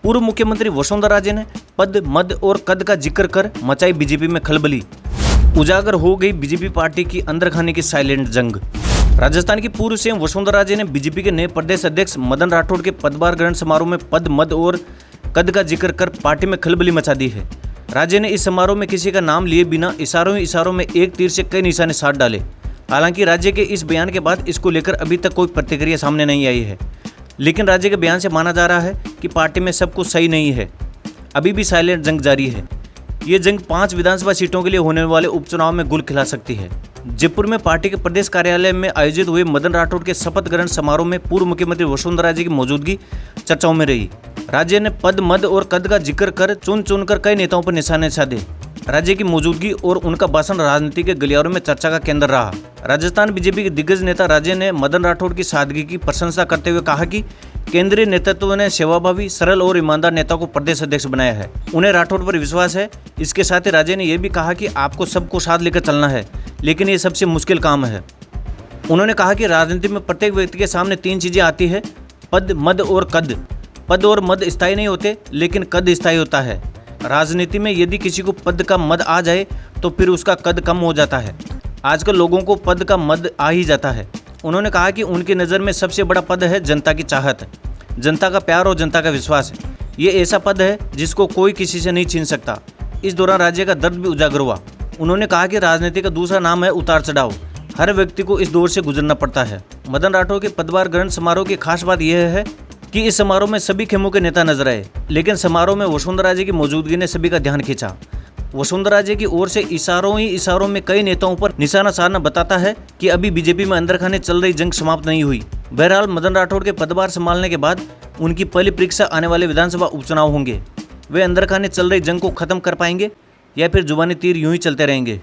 पूर्व मुख्यमंत्री वसुंधरा राजे ने पद, मद और कद का जिक्र कर मचाई बीजेपी में खलबली। उजागर हो गई बीजेपी पार्टी की अंदर खाने की साइलेंट जंग। राजस्थान की पूर्व सीएम वसुंधरा राजे ने बीजेपी के नए प्रदेश अध्यक्ष मदन राठौड़ के पदभार ग्रहण समारोह में पद, मद और कद का जिक्र कर पार्टी में खलबली मचा दी है। राजे ने इस समारोह में किसी का नाम लिए बिना इशारों में एक तीर से कई निशाने साध डाले। हालांकि राज्य के इस बयान के बाद इसको लेकर अभी तक कोई प्रतिक्रिया सामने नहीं आई है, लेकिन राज्य के बयान से माना जा रहा है कि पार्टी में सब कुछ सही नहीं है, अभी भी साइलेंट जंग जारी है। ये जंग 5 विधानसभा सीटों के लिए होने वाले उपचुनाव में गुल खिला सकती है। जयपुर में पार्टी के प्रदेश कार्यालय में आयोजित हुए मदन राठौड़ के शपथ ग्रहण समारोह में पूर्व मुख्यमंत्री वसुंधरा राजे की मौजूदगी चर्चाओं में रही। राज्य ने पद, मद और कद का जिक्र कर चुनकर कई नेताओं पर निशाने साधे। राज्य की मौजूदगी और उनका भाषण राजनीति के गलियारों में चर्चा का केंद्र रहा। राजस्थान बीजेपी के दिग्गज नेता राज्य ने मदन राठौड़ की सादगी की प्रशंसा करते हुए कहा कि केंद्रीय नेतृत्व ने सेवाभावी, सरल और ईमानदार नेता को प्रदेश अध्यक्ष बनाया है। उन्हें राठौड़ पर विश्वास है। इसके साथ ही राज्य ने यह भी कहा कि आपको सबको साथ लेकर चलना है, लेकिन ये सबसे मुश्किल काम है। उन्होंने कहा कि राजनीति में प्रत्येक व्यक्ति के सामने 3 चीजें आती है, पद, मद और कद। पद और मद स्थायी नहीं होते, लेकिन कद स्थायी होता है। राजनीति में यदि किसी को पद का मद आ जाए तो फिर उसका कद कम हो जाता है। आजकल लोगों को पद का मद आ ही जाता है। उन्होंने कहा कि उनकी नज़र में सबसे बड़ा पद है जनता की चाहत, जनता का प्यार और जनता का विश्वास। ये ऐसा पद है जिसको कोई किसी से नहीं छीन सकता। इस दौरान राज्य का दर्द भी उजागर हुआ। उन्होंने कहा कि राजनीति का दूसरा नाम है उतार चढ़ाव। हर व्यक्ति को इस दौर से गुजरना पड़ता है। मदन राठौड़ के पदभार ग्रहण समारोह की खास बात यह है कि इस समारोह में सभी खेमों के नेता नजर आए, लेकिन समारोह में वसुंधरा राजे की मौजूदगी ने सभी का ध्यान खींचा। वसुंधरा राजे की ओर से इशारों में कई नेताओं पर निशाना साधना बताता है कि अभी बीजेपी में अंदर खाने चल रही जंग समाप्त नहीं हुई। बहरहाल मदन राठौड़ के पदभार संभालने के बाद उनकी पहली परीक्षा आने वाले विधानसभा उपचुनाव होंगे। वे अंदर खाने चल रही जंग को खत्म कर पाएंगे या फिर जुबानी तीर यूं ही चलते रहेंगे।